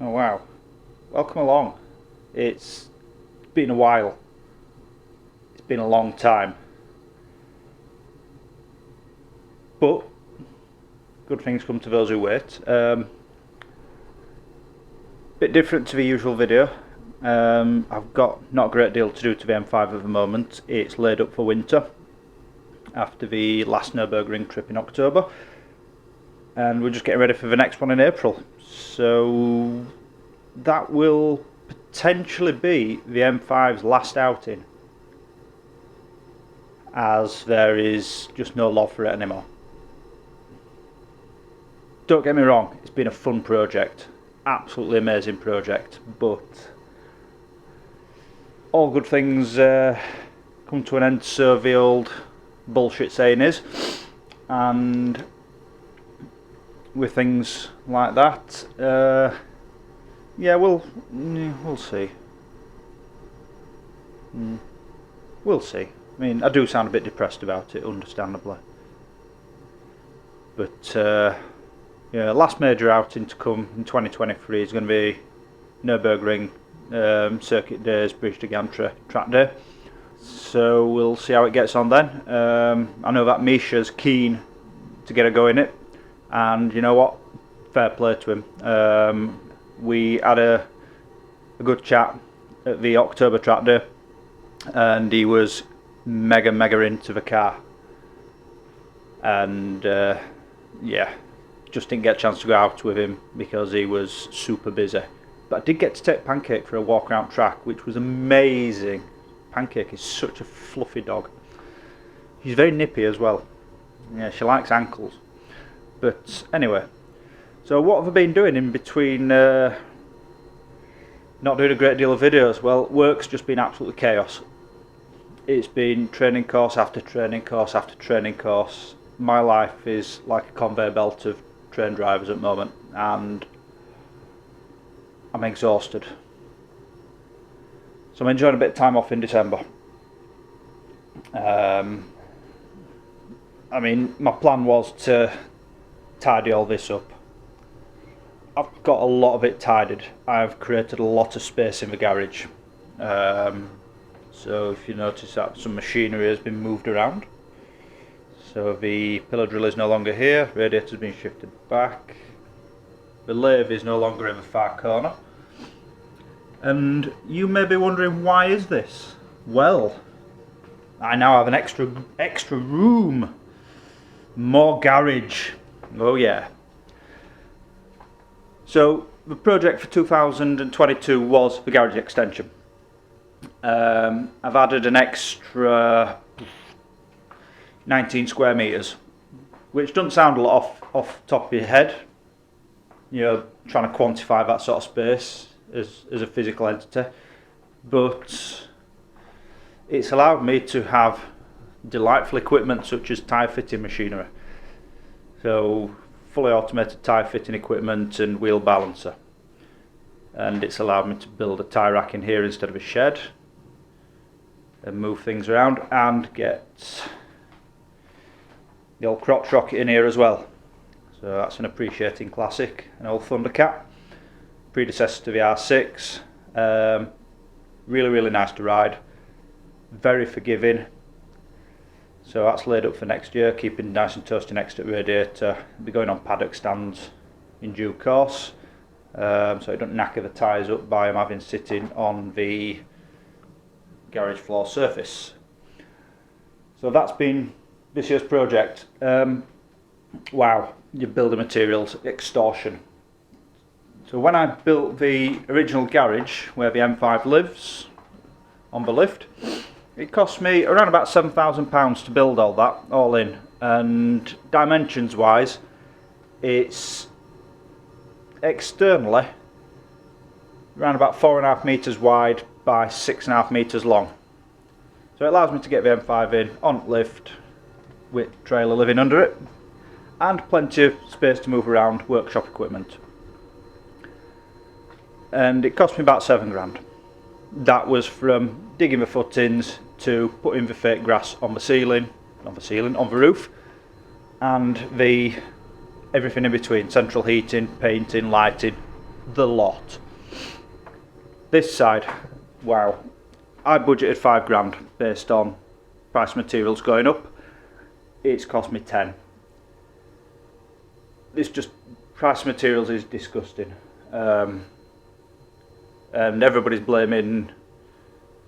Oh wow, welcome along. It's been a while. It's been a long time. But good things come to those who wait. Bit different to the usual video. I've got not a great deal to do to the M5 at the moment. It's laid up for winter after the last Nurburgring trip in October, and we're just getting ready for the next one in April. So that will potentially be the M5's last outing, as there is just no love for it anymore. Don't get me wrong, it's been a fun project, absolutely amazing project, but all good things come to an end, so the old bullshit saying is, and with things like that, yeah, we'll see. We'll see. I mean, I do sound a bit depressed about it, understandably, but yeah, last major outing to come in 2023 is going to be Nurburgring Circuit Days Bridge to Gantry Track Day. So we'll see how it gets on then. I know that Misha's keen to get her going it, and you know what? Fair play to him. We had a good chat at the October Track Day, and he was mega into the car, and yeah, just didn't get a chance to go out with him because he was super busy. But I did get to take Pancake for a walk around track, which was amazing. Pancake is such a fluffy dog. She's very nippy as well. Yeah, she likes ankles. But anyway, so what have I been doing in between not doing a great deal of videos? Well, work's just been absolutely chaos. It's been training course after training course after training course. My life is like a conveyor belt of train drivers at the moment, and I'm exhausted. So I'm enjoying a bit of time off in December. I mean, my plan was to tidy all this up. I've got a lot of it tidied. I've created a lot of space in the garage. So if you notice that some machinery has been moved around. So the pillar drill is no longer here, radiator's been shifted back. The lathe is no longer in the far corner. And you may be wondering, why is this? Well, I now have an extra room. More garage. Oh yeah. So the project for 2022 was the garage extension. I've added an extra 19 square metres, which doesn't sound a lot off the top of your head, you know, trying to quantify that sort of space as a physical entity, but it's allowed me to have delightful equipment such as tyre fitting machinery, so fully automated tyre fitting equipment and wheel balancer, and it's allowed me to build a tyre rack in here instead of a shed and move things around, and get the old crotch rocket in here as well. So that's an appreciating classic, an old Thundercat, predecessor to the R6. Really nice to ride, very forgiving. So that's laid up for next year, keeping nice and toasty next to the radiator. I'll be going on paddock stands in due course, so it don't knacker the tyres up by them having sitting on the garage floor surface. So that's been this year's project. Wow, your building materials, extortion. So when I built the original garage where the M5 lives on the lift, it cost me around about £7,000 to build all that, all in, and dimensions wise it's externally around about 4.5 metres wide by 6.5 metres long. So it allows me to get the M5 in on lift with trailer living under it, and plenty of space to move around, workshop equipment. And it cost me about £7,000. That was from digging the footings to putting the fake grass on the roof, and everything in between, central heating, painting, lighting, the lot. This side, wow, I budgeted 5 grand based on price of materials going up. It's cost me 10. This just, price of materials is disgusting. And everybody's blaming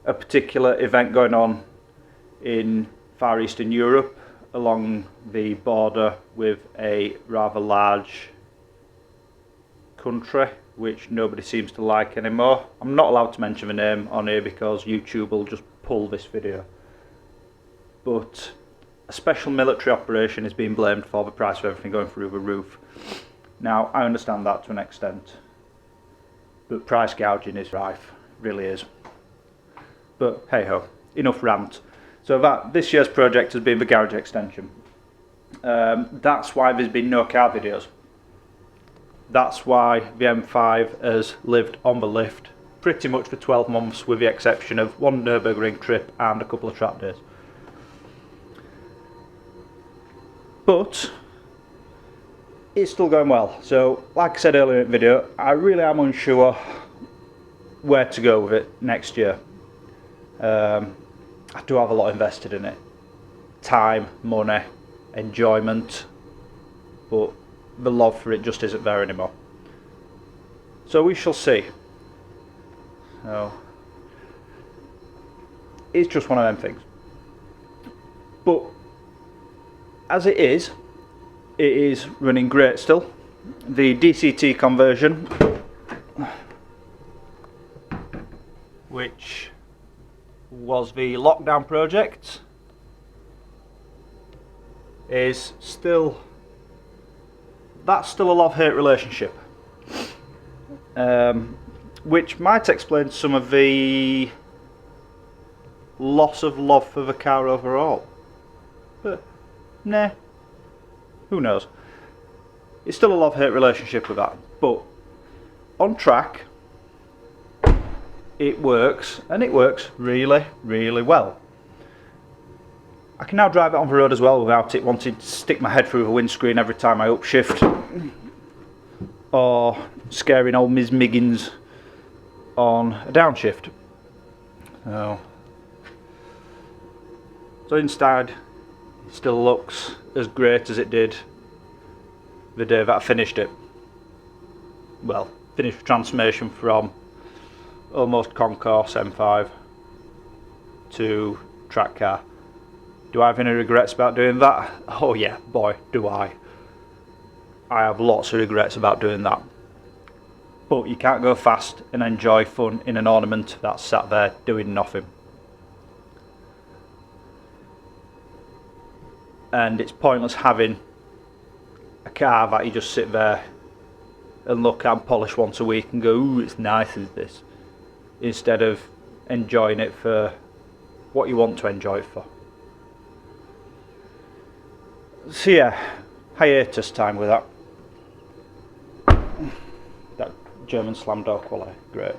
a particular event going on in Far Eastern Europe along the border with a rather large country which nobody seems to like anymore. I'm not allowed to mention the name on here because YouTube will just pull this video. But a special military operation is being blamed for the price of everything going through the roof. Now, I understand that to an extent, but price gouging is rife, really is. But hey ho, enough rant. So this year's project has been the garage extension. That's why there's been no car videos. That's why the M5 has lived on the lift pretty much for 12 months, with the exception of one Nurburgring trip and a couple of track days. But it's still going well. So like I said earlier in the video, I really am unsure where to go with it next year. I do have a lot invested in it. Time, money, enjoyment, but the love for it just isn't there anymore. So we shall see. So it's just one of them things. But as it is running great still. The DCT conversion, which was the lockdown project, is still, that's still a love-hate relationship, which might explain some of the loss of love for the car overall, but nah, who knows. It's still a love-hate relationship with that, but on track it works, and it works really, really well. I can now drive it on the road as well without it wanting to stick my head through the windscreen every time I upshift, or scaring old Ms. Miggins on a downshift. So inside it still looks as great as it did the day that I finished it. Well, finished the transformation from almost concourse M5 to track car. Do I have any regrets about doing that? Oh yeah, boy, do I. I have lots of regrets about doing that. But you can't go fast and enjoy fun in an ornament that's sat there doing nothing. And it's pointless having a car that you just sit there and look at and polish once a week and go, ooh, it's nice as this, instead of enjoying it for what you want to enjoy it for. So yeah, hiatus time with that. That German slam door quality, great.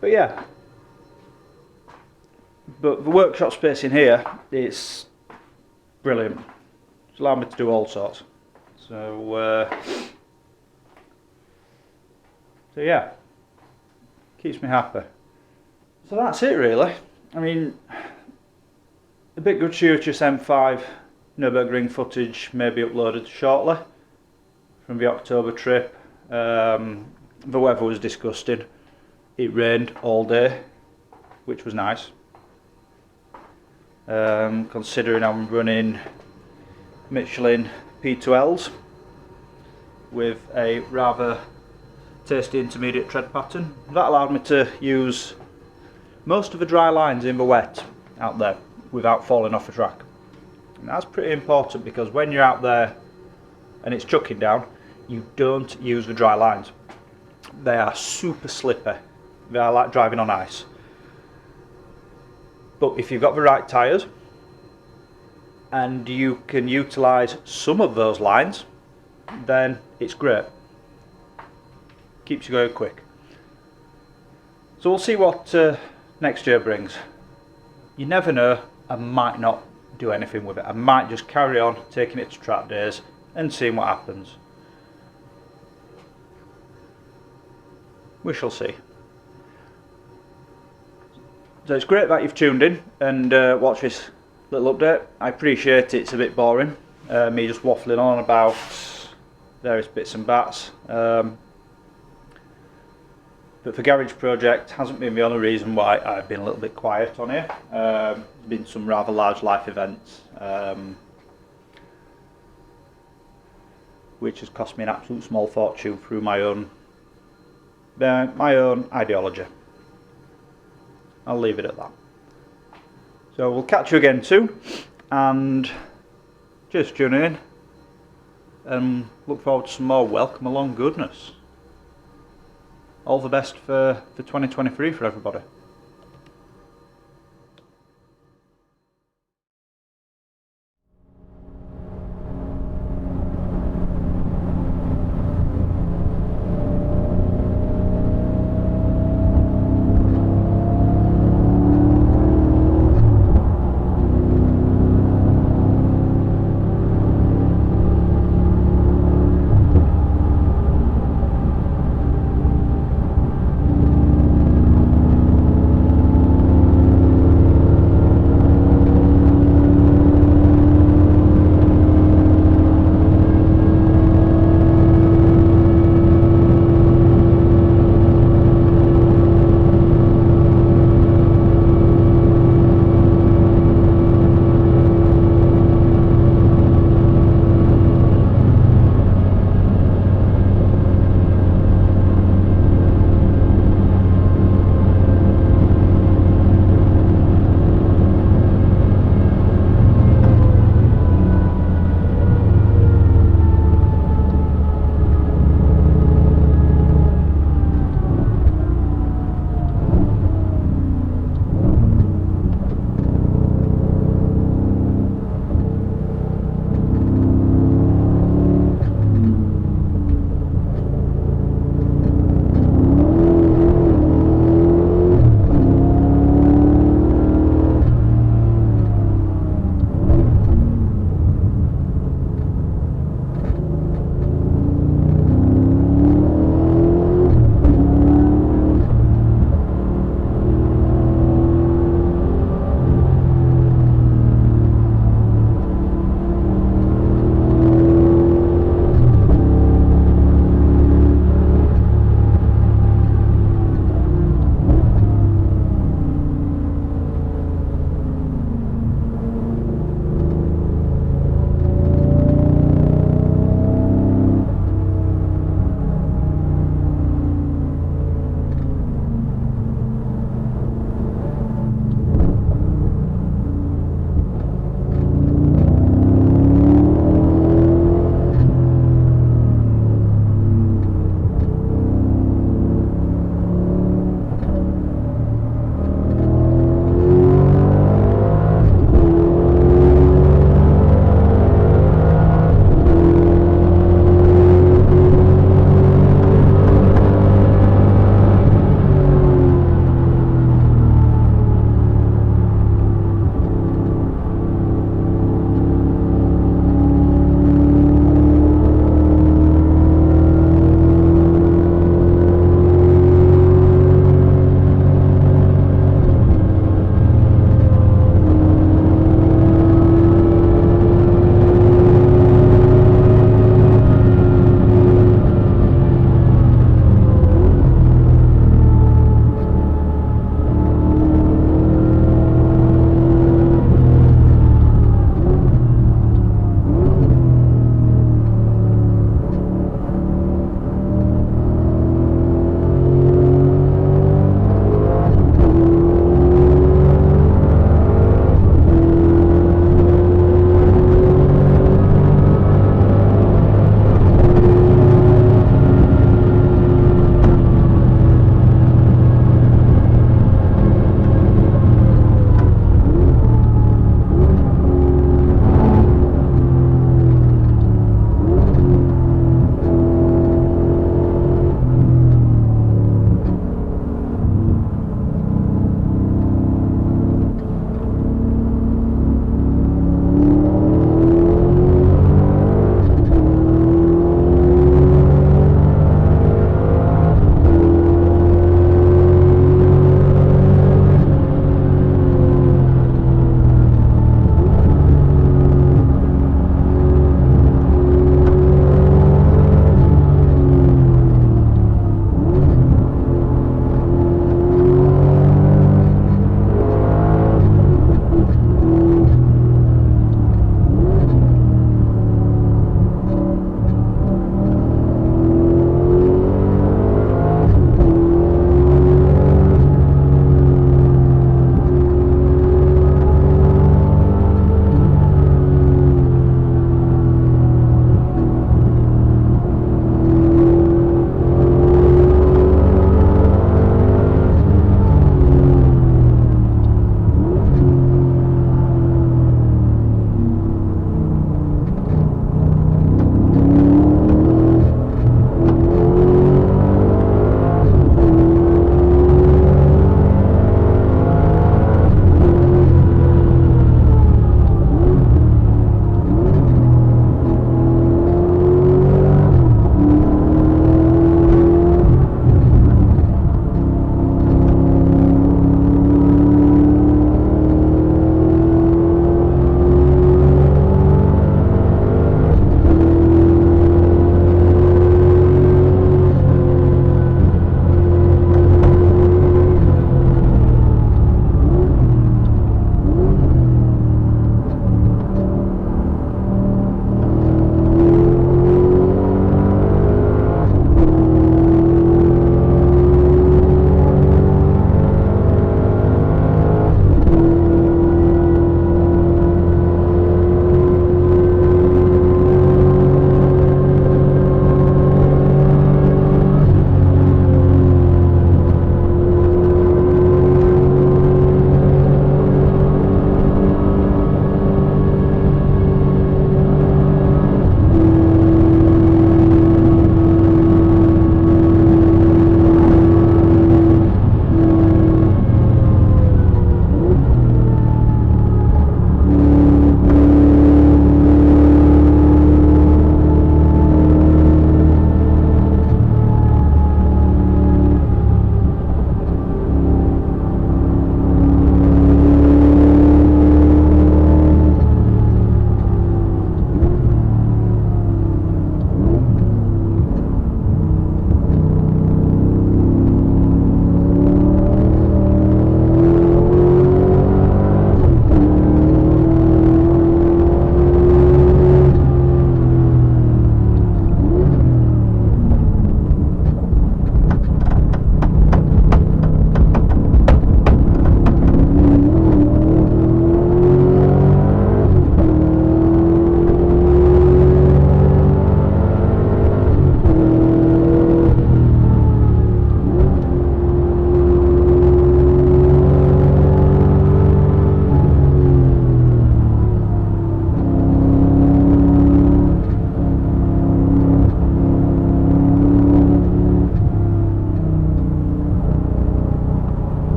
But yeah, but the workshop space in here is brilliant. It's allowed me to do all sorts. So yeah, keeps me happy. So that's it really. I mean, a bit gratuitous M5 Nurburgring footage may be uploaded shortly from the October trip. The weather was disgusting. It rained all day, which was nice. Considering I'm running Michelin P2Ls with a rather tasty intermediate tread pattern, that allowed me to use most of the dry lines in the wet out there without falling off the track. And that's pretty important, because when you're out there and it's chucking down, you don't use the dry lines. They are super slippy. They are like driving on ice. But if you've got the right tyres and you can utilise some of those lines, then it's great. Keeps you going quick. So we'll see what next year brings. You never know, I might not do anything with it. I might just carry on taking it to track days and seeing what happens. we shall see. So it's great that you've tuned in and watched this little update. I appreciate it's a bit boring, me just waffling on about various bits and bats. But for Garage Project hasn't been the only reason why I've been a little bit quiet on here. There's been some rather large life events, which has cost me an absolute small fortune through my own ideology. I'll leave it at that. So we'll catch you again soon, and just tune in and look forward to some more welcome along goodness. All the best for 2023 for everybody.